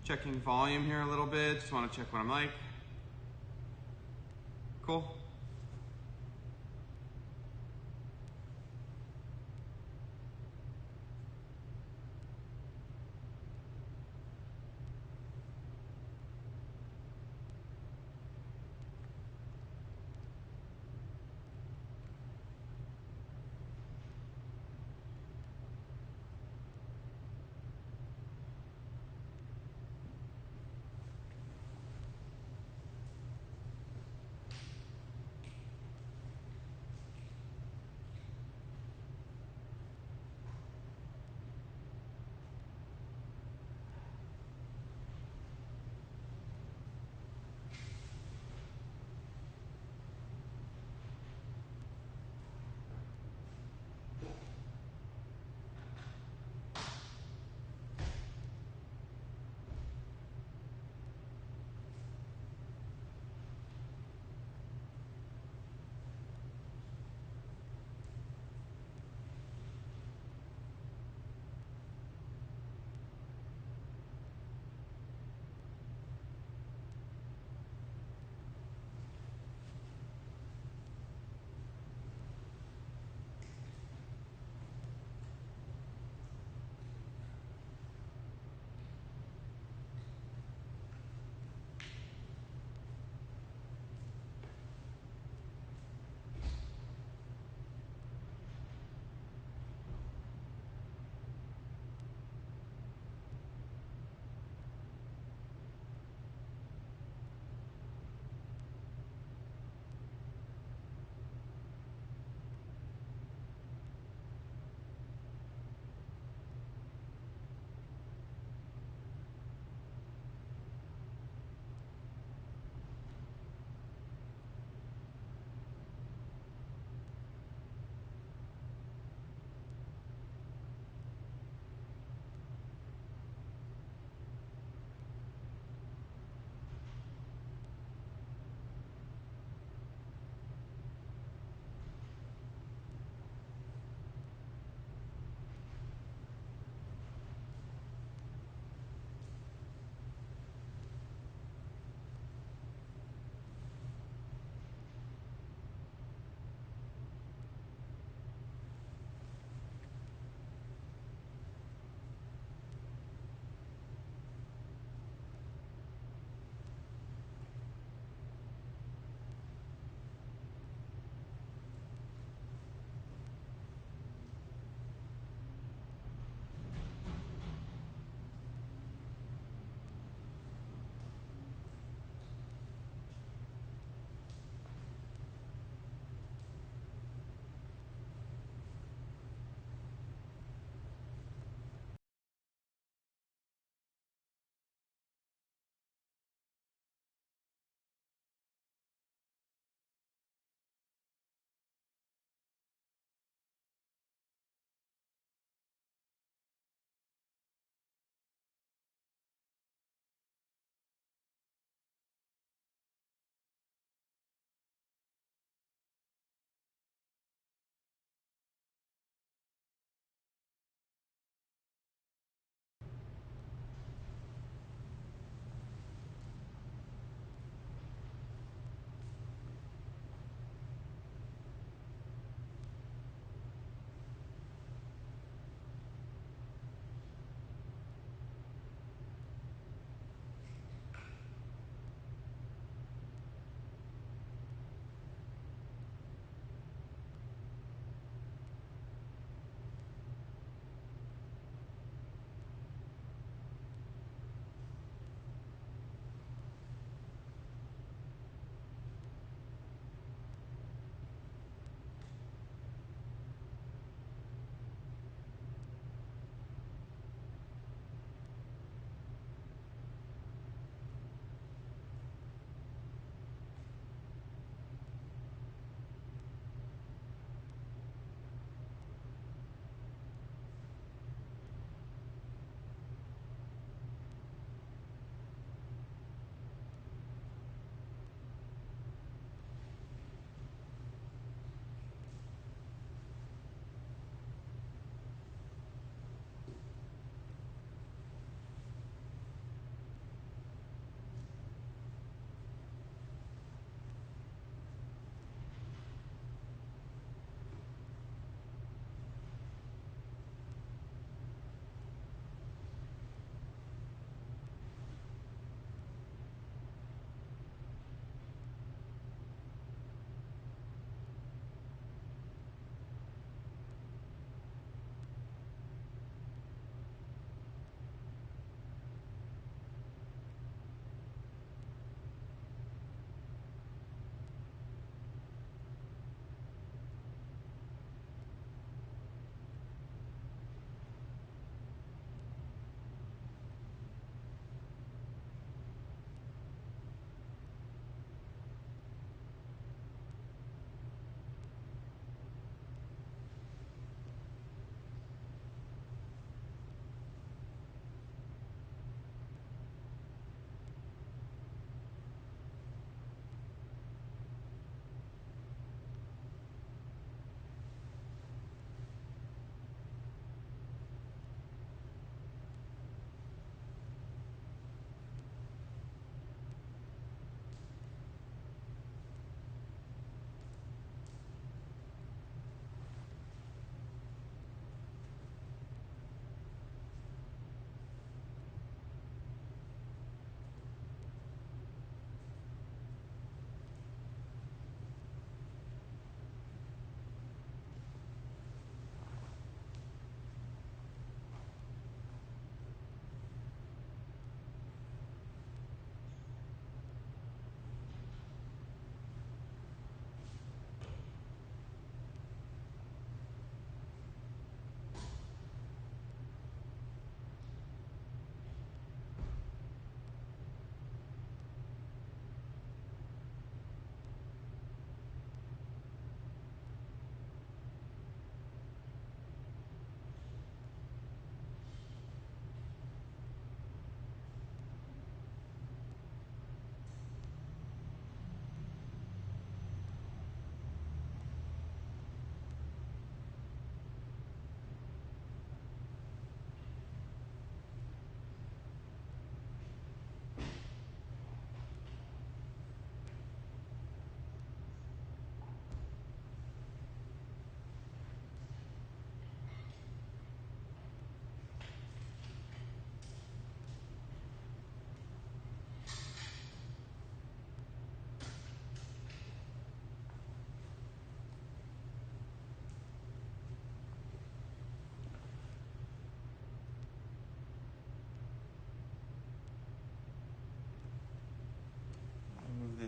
Checking volume here a little bit. Just want to check what I'm like. Cool.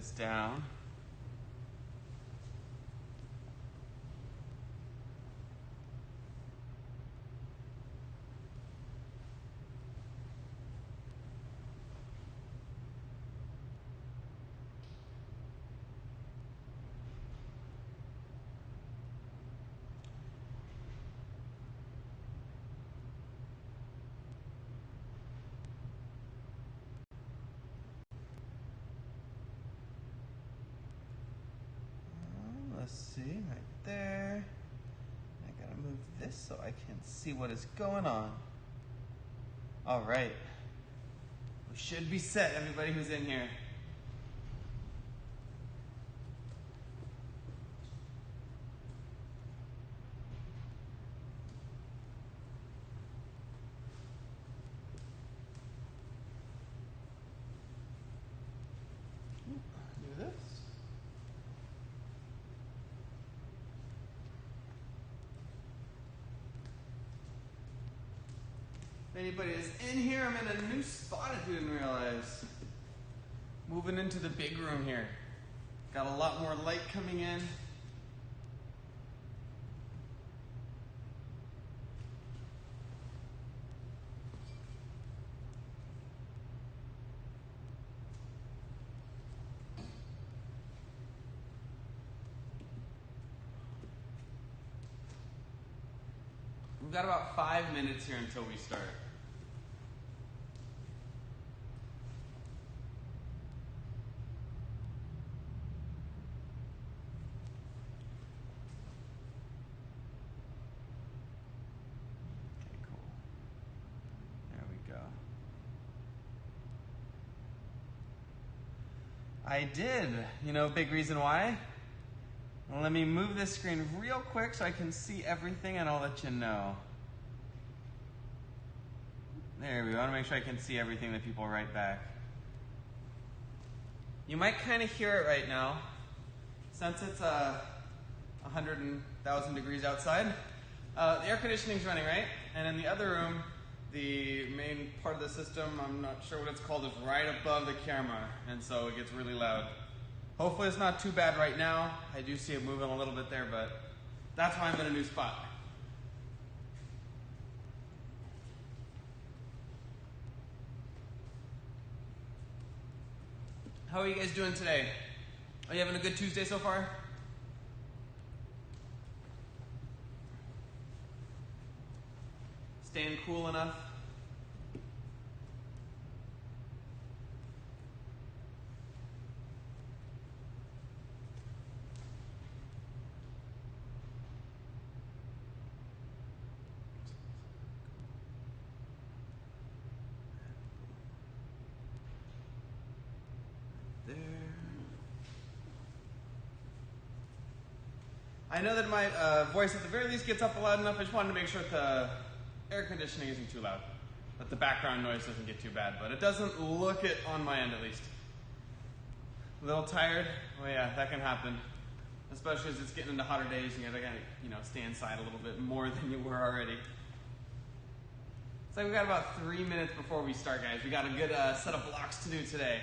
this down. Let's see, right there. I gotta move this so I can see what is going on. All right. We should be set, everybody who's in here. Do this. If anybody is in here, I'm in a new spot if you didn't realize. Moving into the big room here. Got a lot more light coming in. We've got about 5 minutes here until we start. Okay, cool. There we go. I did. You know, big reason why? Well, let me move this screen real quick so I can see everything and I'll let you know. There we go. I want to make sure I can see everything that people write back. You might kind of hear it right now. Since it's 100,000 degrees outside, the air conditioning's running, right? And in the other room, the main part of the system, I'm not sure what it's called, is right above the camera. And so it gets really loud. Hopefully it's not too bad right now. I do see it moving a little bit there, but that's why I'm in a new spot. How are you guys doing today? Are you having a good Tuesday so far? Staying cool enough? There. I know that my voice at the very least gets up loud enough. I just wanted to make sure that the air conditioning isn't too loud, that the background noise doesn't get too bad, but it doesn't look it on my end at least. A little tired? Well, yeah, that can happen, especially as it's getting into hotter days and you gotta stay inside a little bit more than you were already. So we got about 3 minutes before we start, guys. We got a good set of blocks to do today.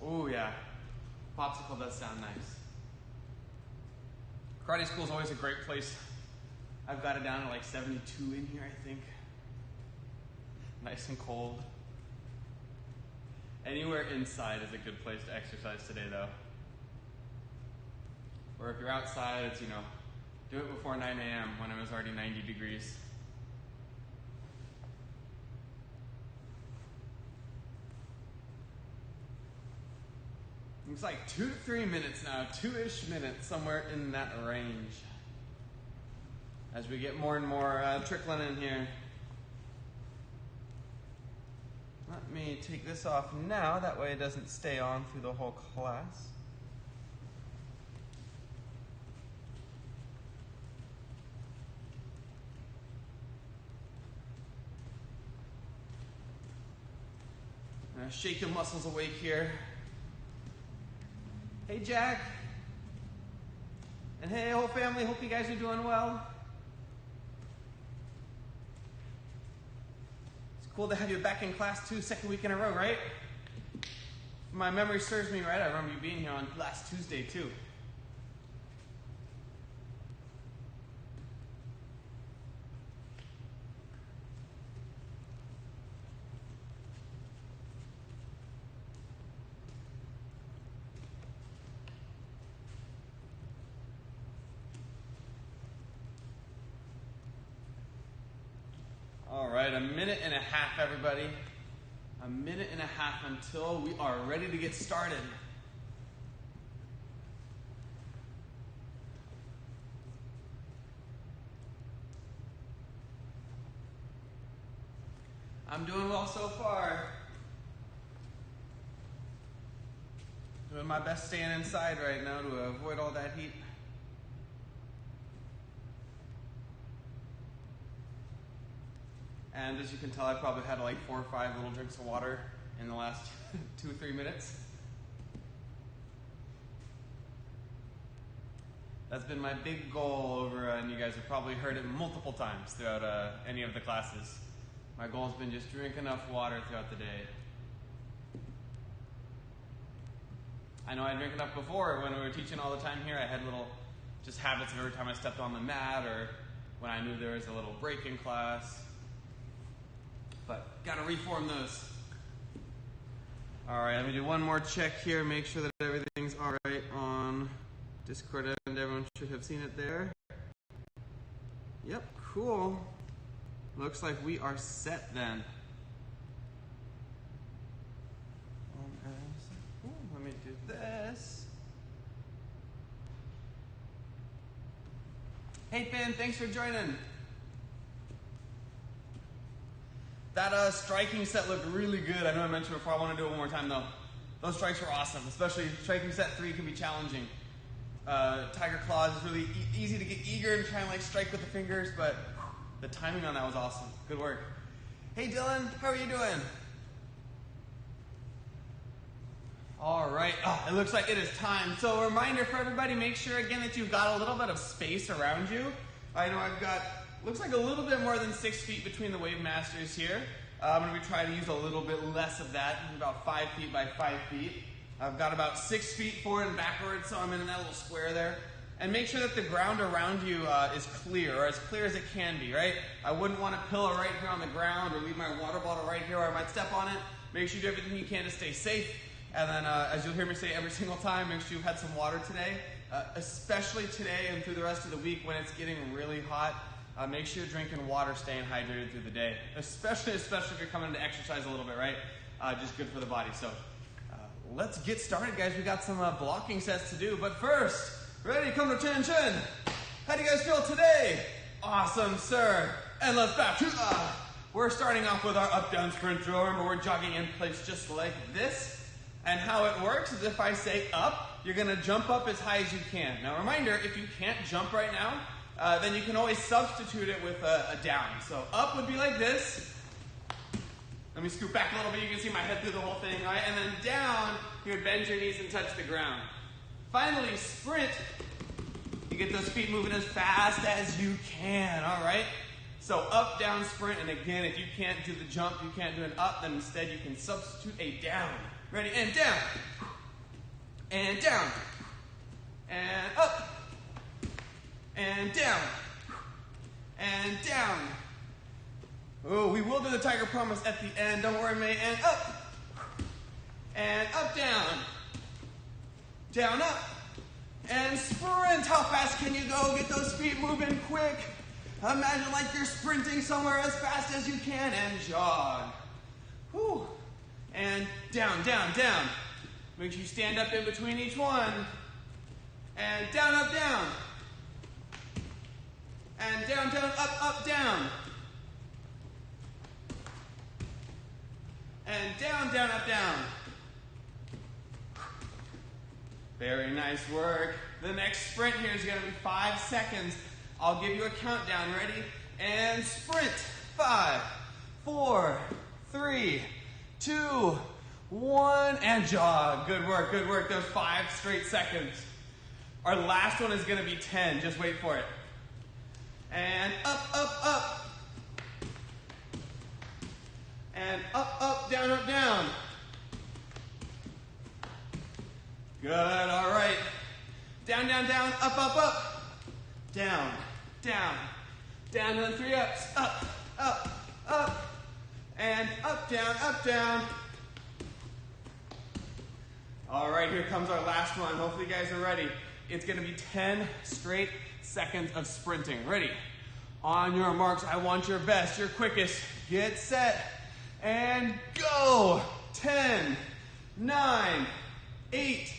Oh yeah, popsicle does sound nice. Karate school is always a great place. I've got it down to like 72 in here, I think. Nice and cold. Anywhere inside is a good place to exercise today, though. Or if you're outside, it's, do it before 9 a.m. when it was already 90 degrees. It's like 2 to 3 minutes now, 2-ish minutes, somewhere in that range. As we get more and more trickling in here. Let me take this off now, that way it doesn't stay on through the whole class. Shake your muscles awake here. Hey Jack, and hey whole family, hope you guys are doing well. It's Cool to have you back in class too, second week in a row, right? If my memory serves me right, I remember you being here on last Tuesday too. All right, a minute and a half, everybody. A minute and a half until we are ready to get started. I'm doing well so far. Doing my best staying inside right now to avoid all that heat. And as you can tell, I probably had like 4 or 5 little drinks of water in the last 2 or 3 minutes. That's been my big goal over, and you guys have probably heard it multiple times throughout any of the classes. My goal has been just drink enough water throughout the day. I know I drank enough before when we were teaching all the time here. I had little just habits of every time I stepped on the mat or when I knew there was a little break in class. But gotta reform those. All right, let me do one more check here, make sure that everything's all right on Discord, and everyone should have seen it there. Yep, cool. Looks like we are set then. Let me do this. Hey Finn, thanks for joining. That striking set looked really good. I know I mentioned before, I want to do it one more time though. Those strikes were awesome, especially striking set 3 can be challenging. Tiger Claws is really easy to get eager and try and like strike with the fingers, but the timing on that was awesome. Good work. Hey Dylan, how are you doing? All right, it looks like it is time. So a reminder for everybody, make sure again that you've got a little bit of space around you. I know I've got, looks like a little bit more than 6 feet between the Wave Masters here. I'm going to be trying to use a little bit less of that, about 5 feet by 5 feet. I've got about 6 feet forward and backwards, so I'm in that little square there. And make sure that the ground around you is clear, or as clear as it can be, right? I wouldn't want a pillow right here on the ground or leave my water bottle right here where I might step on it. Make sure you do everything you can to stay safe. And then, as you'll hear me say every single time, make sure you've had some water today, especially today and through the rest of the week when it's getting really hot. Make sure you're drinking water, staying hydrated through the day, especially if you're coming to exercise a little bit, right? Just good for the body. So let's get started, guys. We got some blocking sets to do, but first, ready? Come to attention. How do you guys feel today? Awesome, sir. And let's back. We're starting off with our up-down sprint drill. Remember, we're jogging in place just like this. And how it works is if I say up, you're gonna jump up as high as you can. Now reminder, if you can't jump right now, then you can always substitute it with a down. So up would be like this. Let me scoot back a little bit, you can see my head through the whole thing, all right? And then down, you would bend your knees and touch the ground. Finally, sprint, you get those feet moving as fast as you can, all right? So up, down, sprint, and again, if you can't do the jump, you can't do an up, then instead you can substitute a down. Ready, and down, and down, and up, and down, and down. Oh, we will do the Tiger Promise at the end, don't worry, mate, and up, down, down, up, and sprint. How fast can you go? Get those feet moving quick. Imagine like you're sprinting somewhere as fast as you can, and jog. Whew. And down, down, down. Make sure you stand up in between each one. And down, up, down. And down, down, up, down. And down, down, up, down. Very nice work. The next sprint here is going to be 5 seconds. I'll give you a countdown. Ready? And sprint. 5, 4, 3, 2, 1, and jog. Good work, good work. Those 5 straight seconds. Our last one is going to be 10. Just wait for it. And up, up, up. And up, up, down, up, down. Good, all right. Down, down, down, up, up, up. Down, down, down, and then 3 ups. Up, up, up. And up, down, All right, here comes our last one. Hopefully you guys are ready. It's gonna be 10 straight seconds of sprinting. Ready? On your marks, I want your best, your quickest. Get set, and go. 10, 9, 8,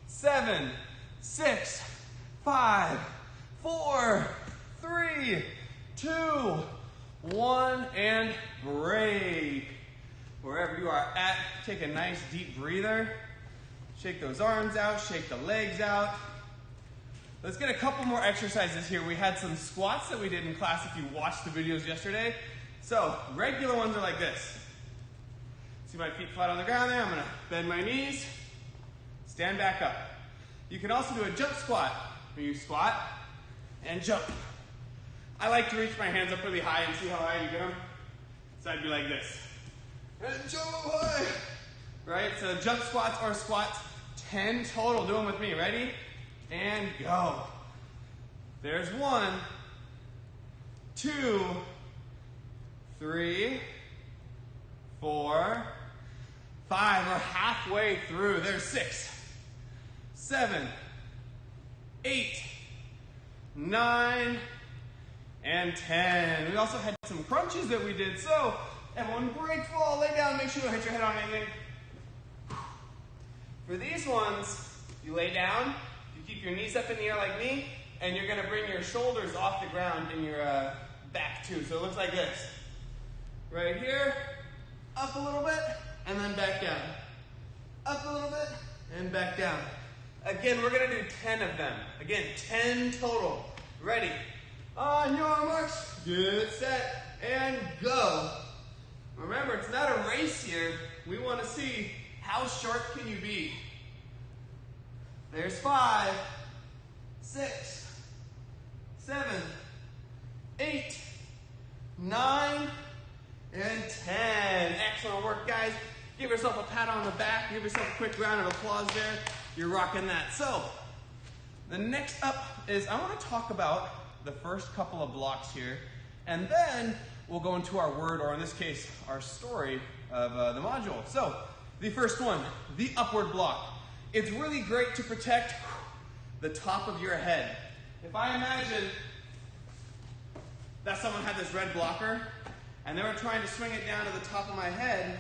7, 6, 5, 4, 3, 2, 1, and break. Wherever you are at, take a nice deep breather. Shake those arms out, shake the legs out. Let's get a couple more exercises here. We had some squats that we did in class if you watched the videos yesterday. So, regular ones are like this. See my feet flat on the ground there? I'm gonna bend my knees, stand back up. You can also do a jump squat, where you squat and jump. I like to reach my hands up really high and see how high you get them. So I'd be like this. And jump high. Right, so jump squats or squats, 10 total. Do them with me, ready? And go. There's 1, 2, 3, 4, 5. We're halfway through. There's 6, 7, 8, 9, and 10. We also had some crunches that we did. So everyone break, fall, lay down, make sure you don't hit your head on anything. For these ones, you lay down, you keep your knees up in the air like me, and you're gonna bring your shoulders off the ground and your back too. So it looks like this. Right here, up a little bit, and then back down. Up a little bit, and back down. Again, we're gonna do 10 of them. Again, 10 total. Ready? On your marks, get set, and go. Remember, it's not a race here. We wanna see how sharp can you be. There's 5, 6, 7, 8, 9, and 10. Excellent work, guys. Give yourself a pat on the back. Give yourself a quick round of applause there. You're rocking that. So, the next up is I want to talk about the first couple of blocks here, and then we'll go into our word, or in this case, our story of the module. So, the first one, the upward block. It's really great to protect the top of your head. If I imagine that someone had this red blocker and they were trying to swing it down to the top of my head,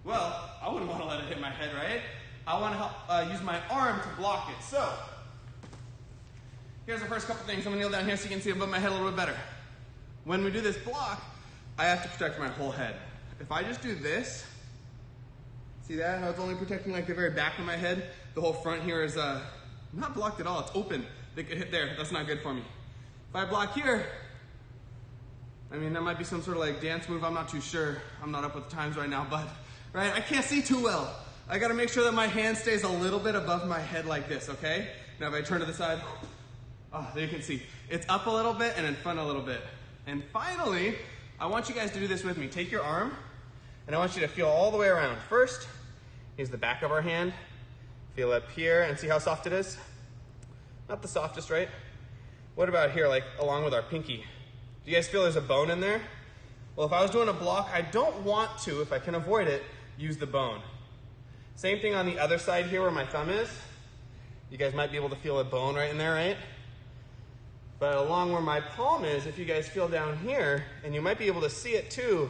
well, I wouldn't want to let it hit my head, right? I want to help use my arm to block it. So, here's the first couple things. I'm going to kneel down here so you can see above my head a little bit better. When we do this block, I have to protect my whole head. If I just do this, see that? How it's only protecting like the very back of my head. The whole front here is not blocked at all. It's open. They could hit there. That's not good for me. If I block here, I mean, that might be some sort of like dance move. I'm not too sure. I'm not up with the times right now, but right, I can't see too well. I got to make sure that my hand stays a little bit above my head like this, okay? Now if I turn to the side, oh, there you can see. It's up a little bit and in front a little bit. And finally, I want you guys to do this with me. Take your arm, and I want you to feel all the way around. First, here's the back of our hand. Feel up here and see how soft it is? Not the softest, right? What about here, like along with our pinky? Do you guys feel there's a bone in there? Well, if I was doing a block, I don't want to, if I can avoid it, use the bone. Same thing on the other side here where my thumb is. You guys might be able to feel a bone right in there, right? But along where my palm is, if you guys feel down here, and you might be able to see it too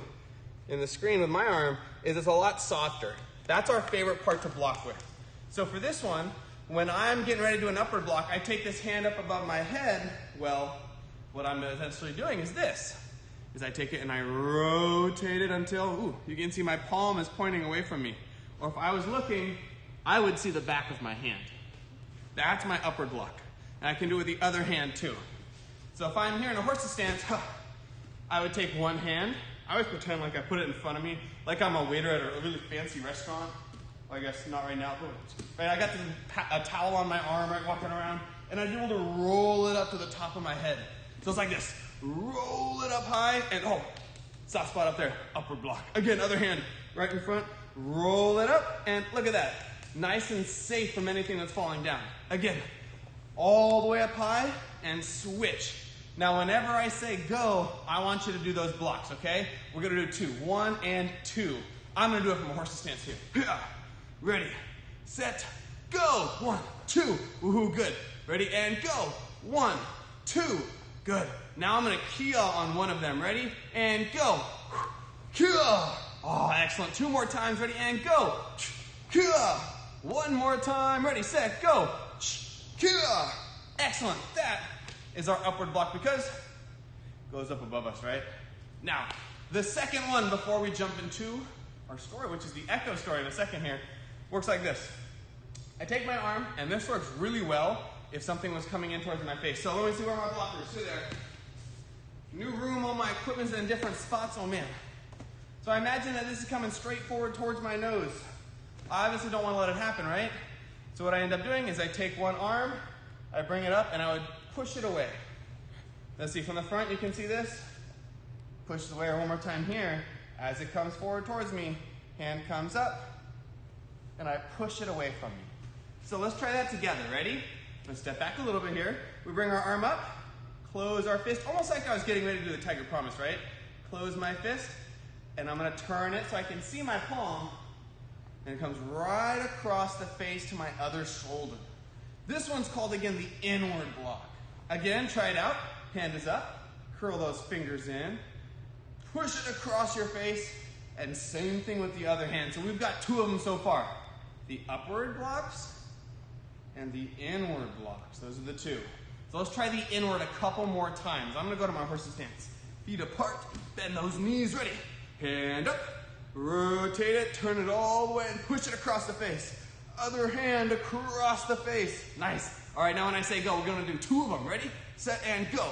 in the screen with my arm, is it's a lot softer. That's our favorite part to block with. So for this one, when I'm getting ready to do an upward block, I take this hand up above my head. Well, what I'm essentially doing is this, is I take it and I rotate it until, ooh, you can see my palm is pointing away from me. Or if I was looking, I would see the back of my hand. That's my upward block. And I can do it with the other hand too. So if I'm here in a horse's stance, I would take one hand. I always pretend like I put it in front of me, like I'm a waiter at a really fancy restaurant. Well, I guess not right now. Right, I got a towel on my arm, right, walking around, and I'd be able to roll it up to the top of my head. So it's like this. Roll it up high, and oh, Soft spot up there, upward block. Again, other hand, right in front, roll it up, and look at that. Nice and safe from anything that's falling down. Again, all the way up high, and switch. Now, whenever I say go, I want you to do those blocks, okay? We're gonna do 2, 1 and 2. I'm gonna do it from a horse's stance here. Ready, set, go. 1, 2, woohoo, good. Ready, and go. 1, 2, good. Now I'm gonna kia on one of them. Ready, and go. Kia. Oh, excellent. 2 more times, ready, and go. Kia. 1 more time, ready, set, go. Kia. Excellent. That is our upward block because it goes up above us, right? Now, the second one before we jump into our story, which is the echo story in a second here, works like this. I take my arm, and this works really well if something was coming in towards my face. So let me see where my blockers. So there. New room, all my equipment's in different spots. Oh man. So I imagine that this is coming straight forward towards my nose. I obviously don't want to let it happen, right? So what I end up doing is I take one arm, I bring it up, and I would push it away. Let's see, from the front you can see this. Push it away one more time here. As it comes forward towards me, hand comes up, and I push it away from me. So let's try that together. Ready? Let's step back a little bit here. We bring our arm up, close our fist, almost like I was getting ready to do the Tiger Promise, right? Close my fist, and I'm gonna turn it so I can see my palm, and it comes right across the face to my other shoulder. This one's called, again, the inward block. Again, try it out. Hand is up, curl those fingers in, push it across your face, and same thing with the other hand. So we've got 2 of them so far. The upward blocks and the inward blocks. Those are the 2. So let's try the inward a couple more times. I'm gonna go to my horse's stance. Feet apart, bend those knees, ready. Hand up, rotate it, turn it all the way, and push it across the face. Other hand across the face. Nice. All right, now when I say go, we're gonna do 2 of them. Ready, set, and go.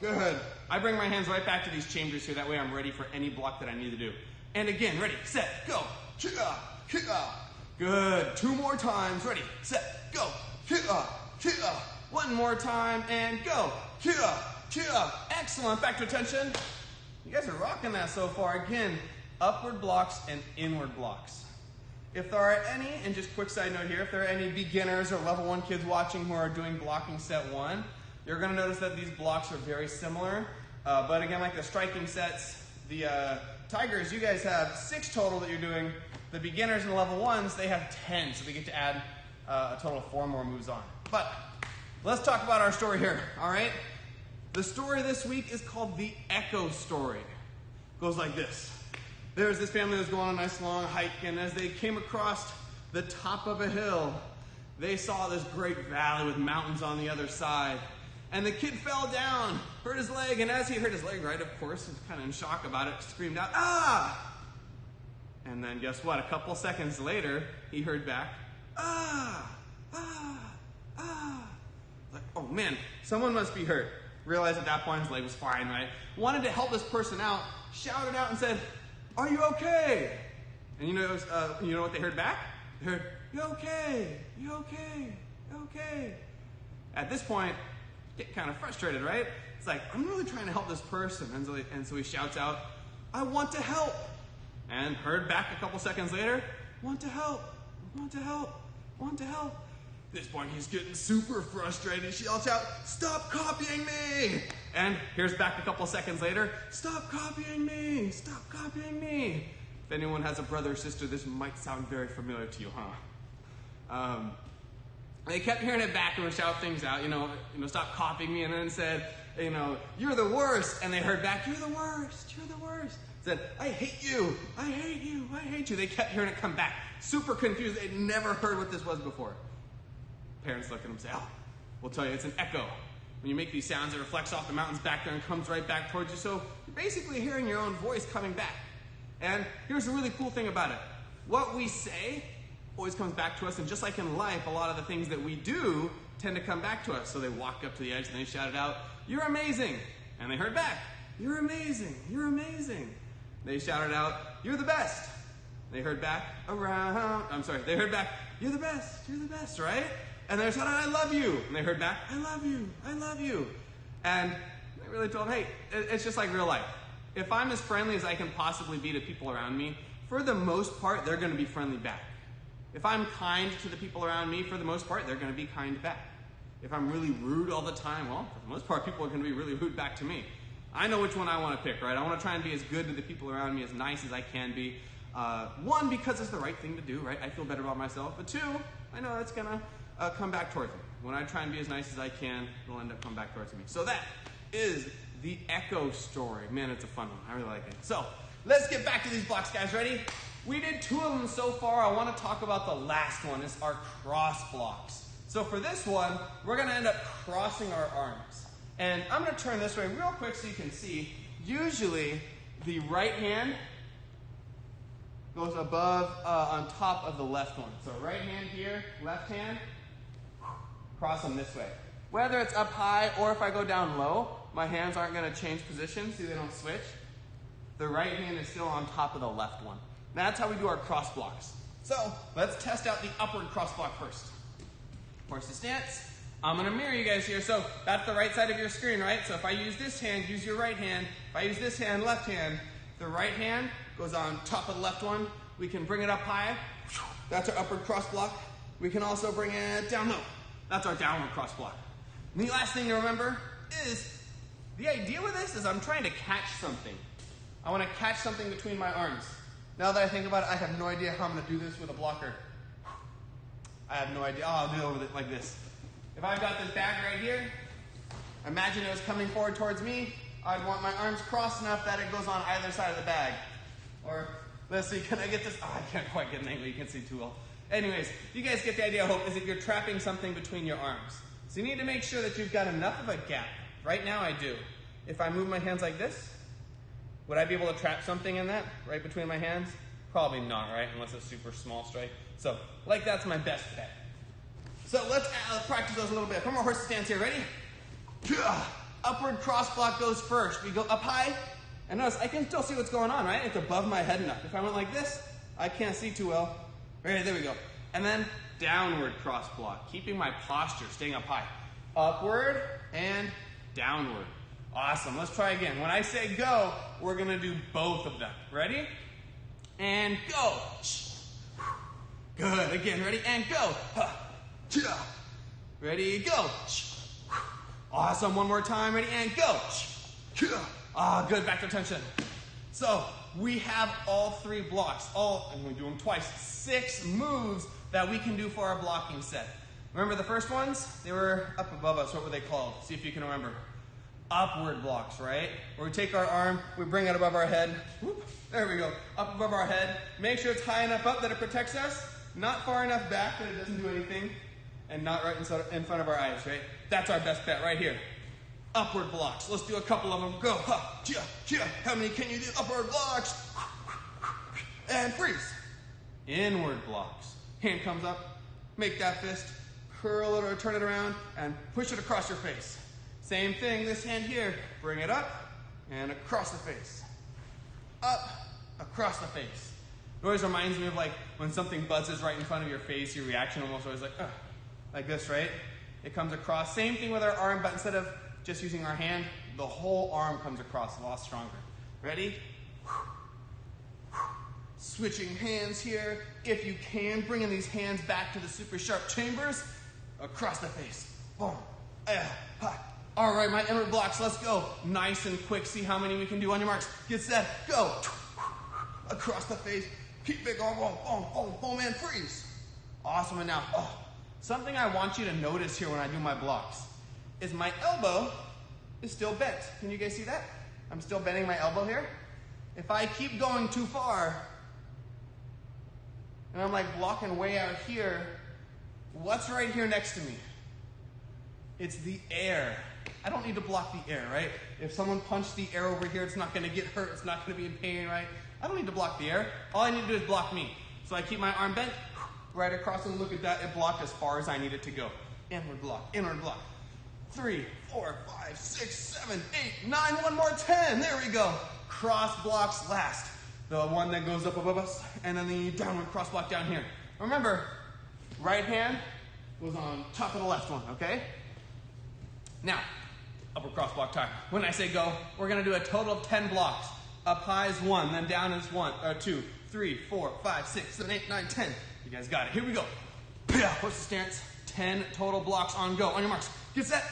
Good. I bring my hands right back to these chambers here. That way I'm ready for any block that I need to do. And again, ready, set, go. Good. 2 more times. Ready, set, go. 1 more time, and go. Excellent. Back to attention. You guys are rocking that so far. Again, upward blocks and inward blocks. If there are any, and just quick side note here, if there are any beginners or level 1 kids watching who are doing blocking set 1, you're going to notice that these blocks are very similar. But again, like the striking sets, the Tigers, you guys have 6 total that you're doing. The beginners and the level 1s, they have 10, so they get to add a total of 4 more moves on. But let's talk about our story here, all right? The story this week is called the Echo Story. It goes like this. There's this family that was going on a nice long hike, and as they came across the top of a hill, they saw this great valley with mountains on the other side. And the kid fell down, hurt his leg, and as he hurt his leg, right, of course, was kind of in shock about it, screamed out, "Ah!" And then guess what? A couple seconds later, he heard back, "Ah! Ah! Ah!" Like, oh man, someone must be hurt. Realized at that point his leg was fine, right? Wanted to help this person out, shouted out and said, "Are you okay?" And you know what they heard back? They heard, "You okay? You okay? You okay?" At this point, get kind of frustrated, right? It's like, I'm really trying to help this person. And so he shouts out, "I want to help." And heard back a couple seconds later, "Want to help, want to help, want to help." At this point, he's getting super frustrated. He shouts out, "Stop copying me!" And here's back a couple seconds later, "Stop copying me, stop copying me." If anyone has a brother or sister, this might sound very familiar to you, huh? They kept hearing it back and would shout things out, "Stop copying me," and then said, "You're the worst." And they heard back, "You're the worst, you're the worst." Said, "I hate you, I hate you, I hate you." They kept hearing it come back. Super confused. They'd never heard what this was before. Parents look at them and say, "Oh, we'll tell you, it's an echo. When you make these sounds, it reflects off the mountains back there and comes right back towards you. So you're basically hearing your own voice coming back." And here's the really cool thing about it. What we say always comes back to us, and just like in life, a lot of the things that we do tend to come back to us. So they walked up to the edge and they shouted out, "You're amazing." And they heard back, "You're amazing, you're amazing." They shouted out, "You're the best." They heard back, they heard back, "You're the best, right?" And they shouted, "I love you." And they heard back, "I love you, I love you." And they really told them, hey, it's just like real life. if I'm as friendly as I can possibly be to people around me, for the most part, they're gonna be friendly back. If I'm kind to the people around me, for the most part, they're gonna be kind back. If I'm really rude all the time, well, for the most part, people are gonna be really rude back to me. I know which one I wanna pick, right? I wanna try and be as good to the people around me, as nice as I can be. One, because it's the right thing to do, right? I feel better about myself. But two, I know that's gonna come back towards me. When I try and be as nice as I can, it'll end up coming back towards me. So that is the Echo story. Man, it's a fun one. I really like it. So let's get back to these blocks, guys. Ready? We did 2 of them so far. I want to talk about the last one. It's our cross blocks. So for this one, we're going to end up crossing our arms. And I'm going to turn this way real quick so you can see. Usually, the right hand goes above, on top of the left one. So right hand here, left hand, cross them this way. Whether it's up high or if I go down low, my hands aren't going to change position. See, they don't switch. The right hand is still on top of the left one. That's how we do our cross blocks. So let's test out the upward cross block first. Horse stance. I'm going to mirror you guys here. So that's the right side of your screen, right? So if I use this hand, use your right hand. If I use this hand, left hand, the right hand goes on top of the left one. We can bring it up high. That's our upward cross block. We can also bring it down low. That's our downward cross block. And the last thing to remember is the idea with this is I'm trying to catch something. I want to catch something between my arms. Now that I think about it, I have no idea how I'm going to do this with a blocker. I have no idea. Oh, I'll do it over like this. If I've got this bag right here, imagine it was coming forward towards me. I'd want my arms crossed enough that it goes on either side of the bag. Or, let's see, can I get this? Oh, I can't quite get an angle. You can't see too well. Anyways, you guys get the idea, I hope, is that you're trapping something between your arms. So you need to make sure that you've got enough of a gap. Right now I do. If I move my hands like this, would I be able to trap something in that, right between my hands? Probably not, right? Unless it's super small strike. So, like that's my best bet. So let's practice those a little bit. One more horse stance here, ready? Upward cross block goes first. We go up high, and notice I can still see what's going on, right? It's above my head enough. If I went like this, I can't see too well. Right, there we go. And then downward cross block, keeping my posture, staying up high. Upward and downward. Awesome, let's try again. When I say go, we're gonna do both of them. Ready? And go. Good, again, ready? And go. Ready, go. Awesome, one more time, ready? And go. Ah, good, back to attention. So, we have all 3 blocks, and we do them twice, 6 moves that we can do for our blocking set. Remember the first ones? They were up above us. What were they called? See if you can remember. Upward blocks, right? Where we take our arm, we bring it above our head. Whoop, there we go. Up above our head. Make sure it's high enough up that it protects us, not far enough back that it doesn't do anything, and not right in front of our eyes, right? That's our best bet right here. Upward blocks. Let's do a couple of them. Go. Ha, chia, chia. How many can you do? Upward blocks. And freeze. Inward blocks. Hand comes up. Make that fist. Curl it or turn it around and push it across your face. Same thing, this hand here. Bring it up and across the face. Up, across the face. It always reminds me of like when something buzzes right in front of your face, your reaction almost always like this, right? It comes across. Same thing with our arm, but instead of just using our hand, the whole arm comes across a lot stronger. Ready? Switching hands here. If you can, bringing these hands back to the super sharp chambers. Across the face. Boom. All right, my inward blocks, let's go. Nice and quick. See how many we can do on your marks. Get set, go. Across the face. Keep it going. Boom, boom, boom, boom, and freeze. Awesome, and now, something I want you to notice here when I do my blocks is my elbow is still bent. Can you guys see that? I'm still bending my elbow here. If I keep going too far, and I'm like blocking way out here, what's right here next to me? It's the air. I don't need to block the air, right? If someone punched the air over here, it's not gonna get hurt, it's not gonna be in pain, right? I don't need to block the air. All I need to do is block me. So I keep my arm bent, right across, and look at that, it blocked as far as I need it to go. Inward block, inward block. 3, 4, 5, 6, 7, 8, 9, one more, 10. There we go. Cross blocks last. The one that goes up above us, and then the downward cross block down here. Remember, right hand goes on top of the left one, okay? Now, upper cross block time. When I say go, we're gonna do a total of 10 blocks. Up high is 1, then down is 2, 3, 4, 5, 6, 7, 8, 9, 10. You guys got it. Here we go. Horse stance. 10 total blocks on go. On your marks. Get set.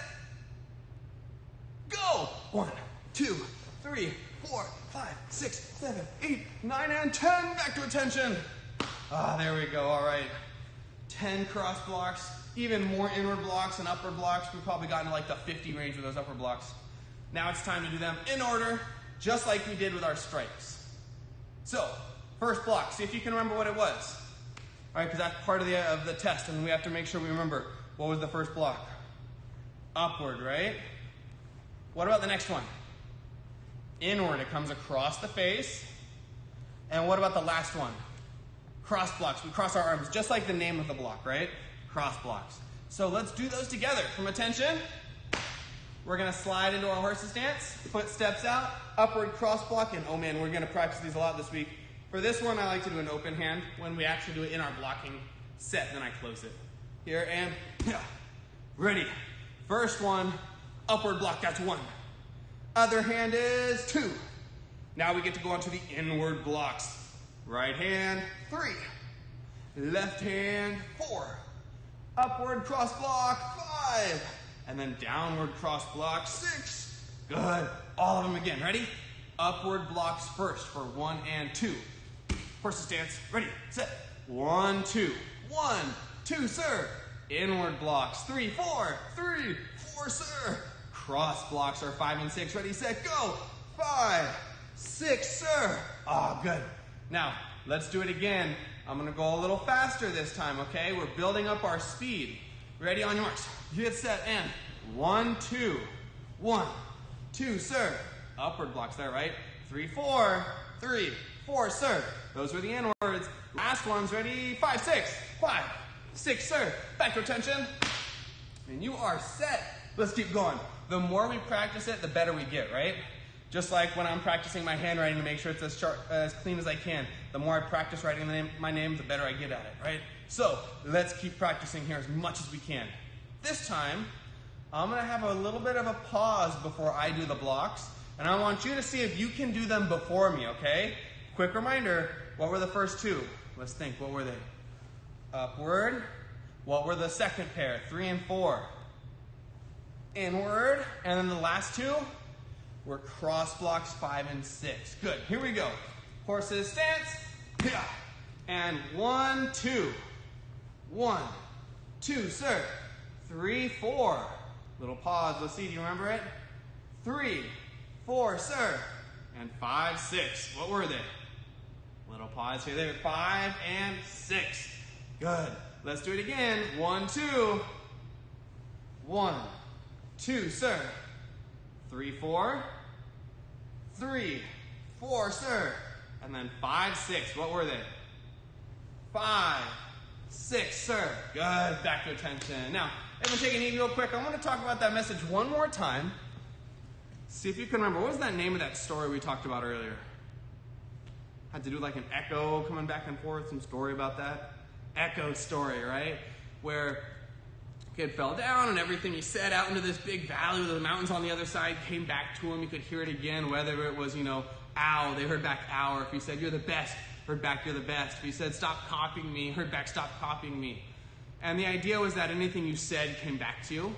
Go. 1, 2, 3, 4, 5, 6, 7, 8, 9, and 10. Back to attention. There we go. All right. 10 cross blocks. Even more inward blocks and upward blocks. We've probably gotten to like the 50 range with those upward blocks. Now it's time to do them in order, just like we did with our strikes. So, first block. See if you can remember what it was. All right, because that's part of the test, and we have to make sure we remember what was the first block. Upward, right? What about the next one? Inward. It comes across the face. And what about the last one? Cross blocks. We cross our arms, just like the name of the block, right? Cross blocks. So let's do those together. From attention, we're going to slide into our horse's stance. Foot steps out. Upward cross block. And oh man, we're going to practice these a lot this week. For this one, I like to do an open hand. When we actually do it in our blocking set, then I close it. Here, and ready. First one, upward block, that's 1. Other hand is 2. Now we get to go on to the inward blocks. Right hand, 3. Left hand, 4. Upward cross block, 5. And then downward cross block, 6. Good. All of them again. Ready? Upward blocks first for 1 and 2. Horse stance. Ready, set. 1, 2. 1, 2, sir. Inward blocks. 3, 4. 3, 4, sir. Cross blocks are 5 and 6. Ready, set, go. 5, 6, sir. Good. Now, let's do it again. I'm going to go a little faster this time, okay? We're building up our speed. Ready, on your marks. Get set, and 1, 2. 1, 2, sir. Upward blocks there, right? 3, 4. 3, 4, sir. Those were the inwards. Last one's ready. 5, 6. 5, 6, sir. Back to attention. And you are set. Let's keep going. The more we practice it, the better we get, right? Just like when I'm practicing my handwriting to make sure it's as sharp, as clean as I can. The more I practice writing my name, the better I get at it, right? So let's keep practicing here as much as we can. This time, I'm going to have a little bit of a pause before I do the blocks. And I want you to see if you can do them before me, okay? Quick reminder, what were the first 2? Let's think, what were they? Upward. What were the second pair? 3 and 4. Inward. And then the last 2 were cross blocks 5 and 6. Good, here we go. Horse's stance. And 1, 2. 1, 2, sir. 3, 4. Little pause, let's see, do you remember it? 3, 4, sir. And 5, 6. What were they? Little pause here. There. 5 and 6. Good. Let's do it again. 1, 2. 1, 2, sir. 3, 4. 3, 4, sir. And then 5, 6. What were they? 5, 6, sir. Good. Back to attention. Now, everyone take a knee real quick. I want to talk about that message one more time. See if you can remember. What was that name of that story we talked about earlier? Had to do like an echo coming back and forth, some story about that. Echo story, right? Where kid fell down and everything he said out into this big valley with the mountains on the other side came back to him. He could hear it again, whether it was, ow, they heard back ow. Or if he said, you're the best, heard back, you're the best. If he said, stop copying me, heard back, stop copying me. And the idea was that anything you said came back to you.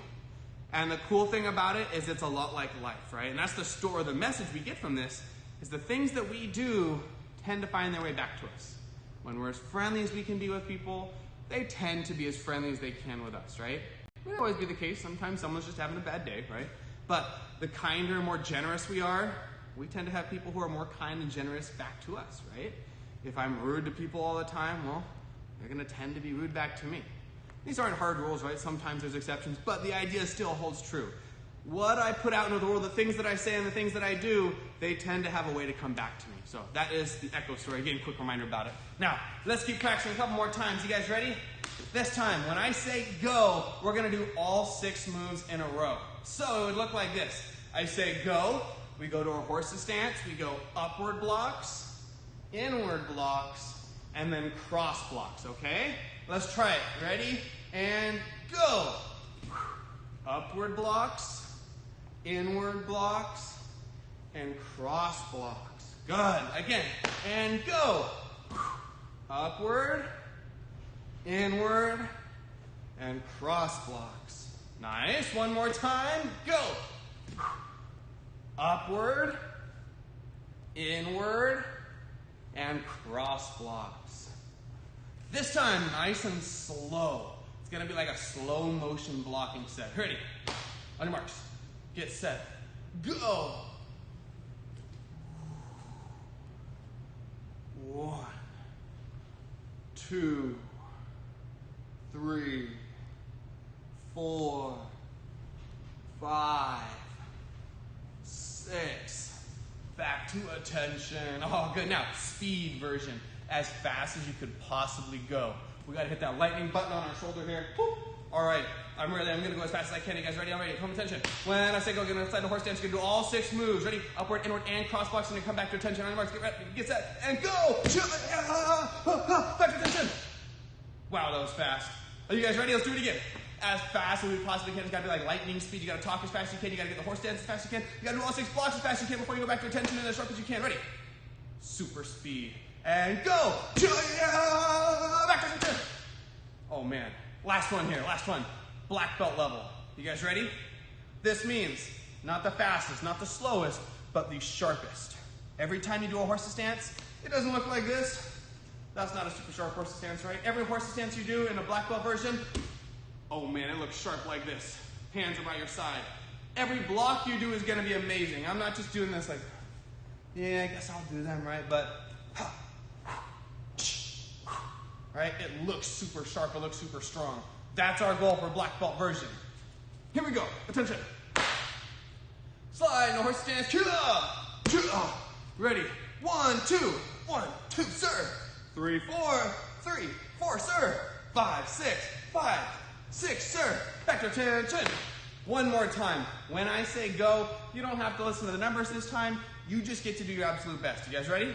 And the cool thing about it is it's a lot like life, right? And that's the story, the message we get from this is the things that we do tend to find their way back to us. When we're as friendly as we can be with people, they tend to be as friendly as they can with us, right? It won't always be the case. Sometimes someone's just having a bad day, right? But the kinder, more generous we are, we tend to have people who are more kind and generous back to us, right? If I'm rude to people all the time, well, they're going to tend to be rude back to me. These aren't hard rules, right? Sometimes there's exceptions, but the idea still holds true. What I put out into the world, the things that I say and the things that I do, they tend to have a way to come back to me. So that is the echo story. Again, quick reminder about it. Now, let's keep practicing a couple more times. You guys ready? This time, when I say go, we're going to do all 6 moves in a row. So it would look like this. I say go. We go to our horse's stance. We go upward blocks, inward blocks, and then cross blocks, okay? Let's try it. Ready? And go. Upward blocks, inward blocks, and cross blocks. Good. Again. And go. Upward, inward, and cross blocks. Nice. One more time. Go. Upward, inward, and cross blocks. This time, nice and slow. It's going to be like a slow motion blocking set. Ready? On your marks. Get set. Go. 1, 2, 3, 4, 5, 6. Back to attention. Oh, good. Now, speed version. As fast as you could possibly go. We got to hit that lightning button on our shoulder here. Whoop. All right. I'm going to go as fast as I can. You guys ready? I'm ready. Come attention. When I say go, get inside the horse stance. You're going to do all 6 moves. Ready? Upward, inward, and cross blocks. And then come back to attention. On your marks. Get ready. Get set. And go. Back to attention. Wow, that was fast. Are you guys ready? Let's do it again. As fast as we possibly can. It's got to be like lightning speed. You got to talk as fast as you can. You got to get the horse stance as fast as you can. You got to do all 6 blocks as fast as you can before you go back to attention and as sharp as you can. Ready? Super speed. And go. Back to attention. Oh, man. Last one here. Last one. Black belt level. You guys ready? This means not the fastest, not the slowest, but the sharpest. Every time you do a horse stance, it doesn't look like this. That's not a super sharp horse stance, right? Every horse stance you do in a black belt version, oh man, it looks sharp like this. Hands are by your side. Every block you do is going to be amazing. I'm not just doing this like, yeah, I guess I'll do them, right? But, right? It looks super sharp. It looks super strong. That's our goal for black belt version. Here we go. Attention. Slide, no horse stance. Ready. 1, 2. 1, 2, sir. 3, 4. 3, 4, sir. 5, 6. 5, 6, sir. Back to attention. One more time. When I say go, you don't have to listen to the numbers this time. You just get to do your absolute best. You guys ready?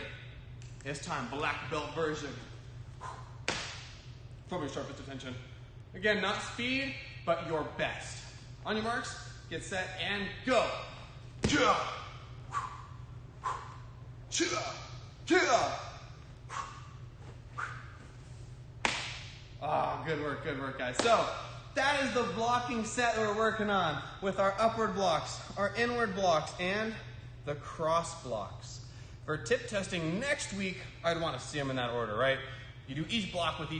It's time. Black belt version. From your sharpest attention. Again, not speed, but your best. On your marks, get set, and go. Oh, good work, guys. So, that is the blocking set that we're working on with our upward blocks, our inward blocks, and the cross blocks. For tip testing next week, I'd want to see them in that order, right? You do each block with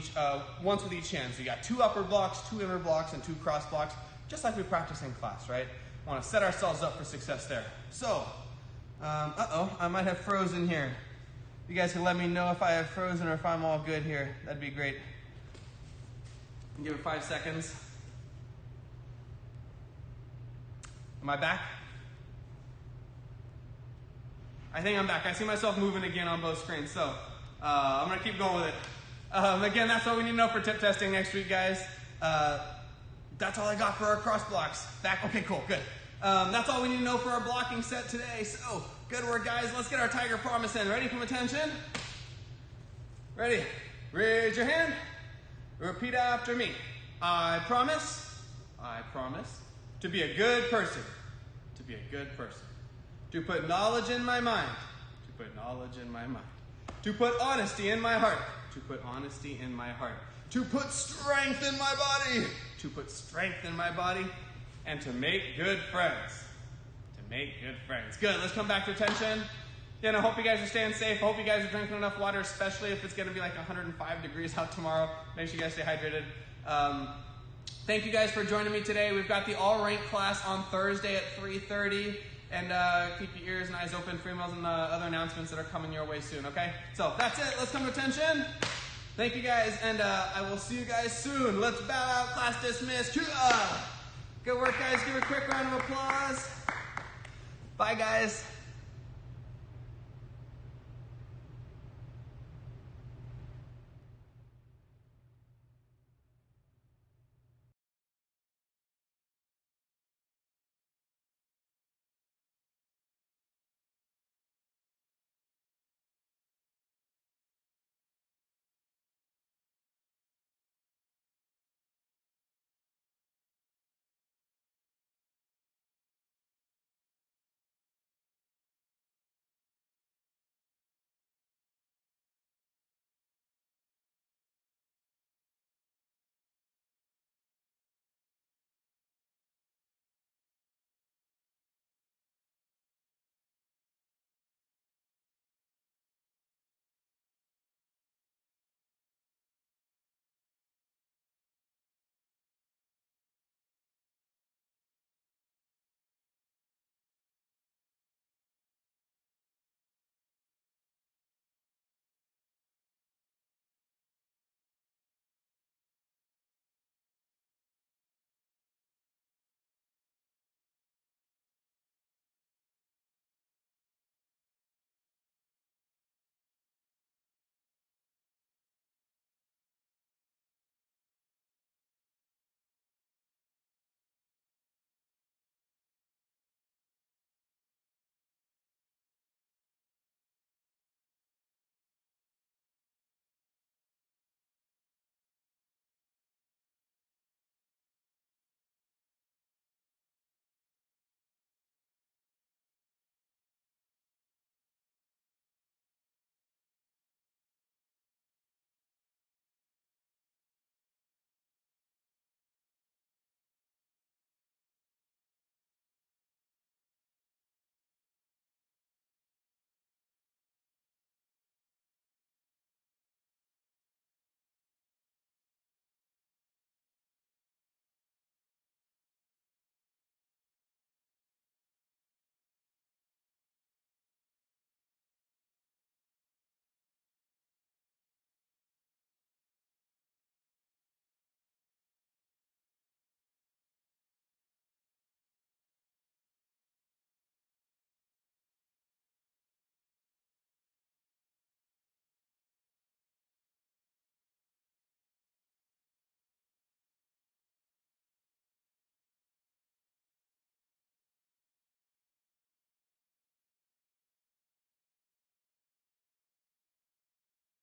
once with each hand. So you got 2 upward blocks, 2 inward blocks, and 2 cross blocks, just like we practice in class, right? Want to set ourselves up for success there. So, I might have frozen here. You guys can let me know if I have frozen or if I'm all good here. That'd be great. Give it 5 seconds. Am I back? I think I'm back. I see myself moving again on both screens, so I'm going to keep going with it. Again, that's all we need to know for tip testing next week, guys. That's all I got for our cross blocks. Back. Okay, cool, good. That's all we need to know for our blocking set today. So, good work, guys. Let's get our Tiger Promise in. Ready? Come attention. Ready? Raise your hand. Repeat after me. I promise to be a good person. To be a good person. To put knowledge in my mind. To put knowledge in my mind. To put honesty in my heart. To put honesty in my heart. To put strength in my body. To put strength in my body. And to make good friends. To make good friends. Good, let's come back to attention. Again, I hope you guys are staying safe. I hope you guys are drinking enough water, especially if it's going to be like 105 degrees out tomorrow. Make sure you guys stay hydrated. Thank you guys for joining me today. We've got the All Rank class on Thursday at 3:30. And keep your ears and eyes open for emails and other announcements that are coming your way soon, okay? So that's it. Let's come to attention. Thank you guys, and I will see you guys soon. Let's bow out. Class dismissed. Good work, guys. Give a quick round of applause. Bye, guys.